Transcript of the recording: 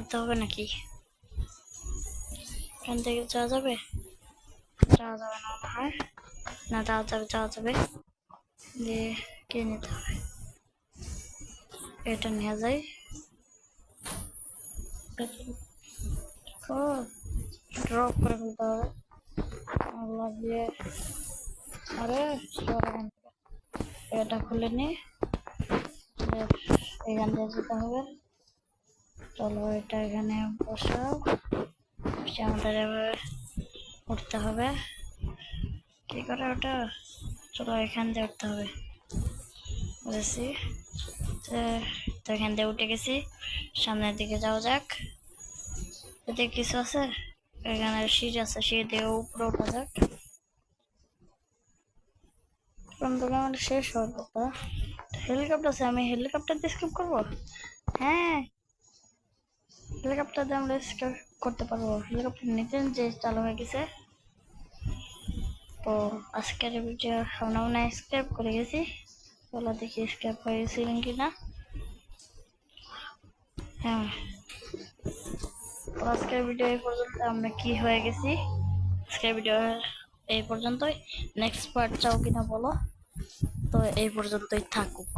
নিতে হবে নাকি? এখান থেকে যাওয়া যাবে? যাওয়া যাবে না মনে হয়। না, যাওয়া যাবে। দিয়ে কে নিতে হবে? এটা নিয়ে যাই। ও ড্রপ করে ফেলতে হবে। লাগিয়ে আরে এটা খুলে নি। এখান দিয়ে যেতে হবে। চলো এটা এখানে বসাও। আমাদের এবার উঠতে হবে। কি করে ওটা? চলো এখান দিয়ে উঠতে হবে। বুঝেছি। তো এখান দিয়ে উঠে গেছি। সামনের দিকে যাওয়া যাক। এদিকে কিছু আছে? এখানে সিঁড়ি আছে, সিঁড়ি দিয়ে উপরে উঠা যাক। আমাদের শেষ হওয়ার কথা। হেলিকপ্টার আছে, আমি হেলিকপ্টার দিয়ে স্কেপ করবো। হ্যাঁ, হেলিকপ্টার দিয়ে আমরা স্কেপ করতে পারবো। হেলিকপ্টার নিতে যে চালু হয়ে গেছে। তো আজকের ভিডিও আমরা মনে হয় স্কেপ করে গেছি। চলো দেখি স্কেপ হয়ে গেছিলেন কিনা। হ্যাঁ, তো আজকের ভিডিও এই পর্যন্ত। আমরা কি হয়ে গেছি আজকের ভিডিও এই পর্যন্তই। নেক্সট পার্ট চাও কিনা বলো। তো এই পর্যন্তই থাকুক।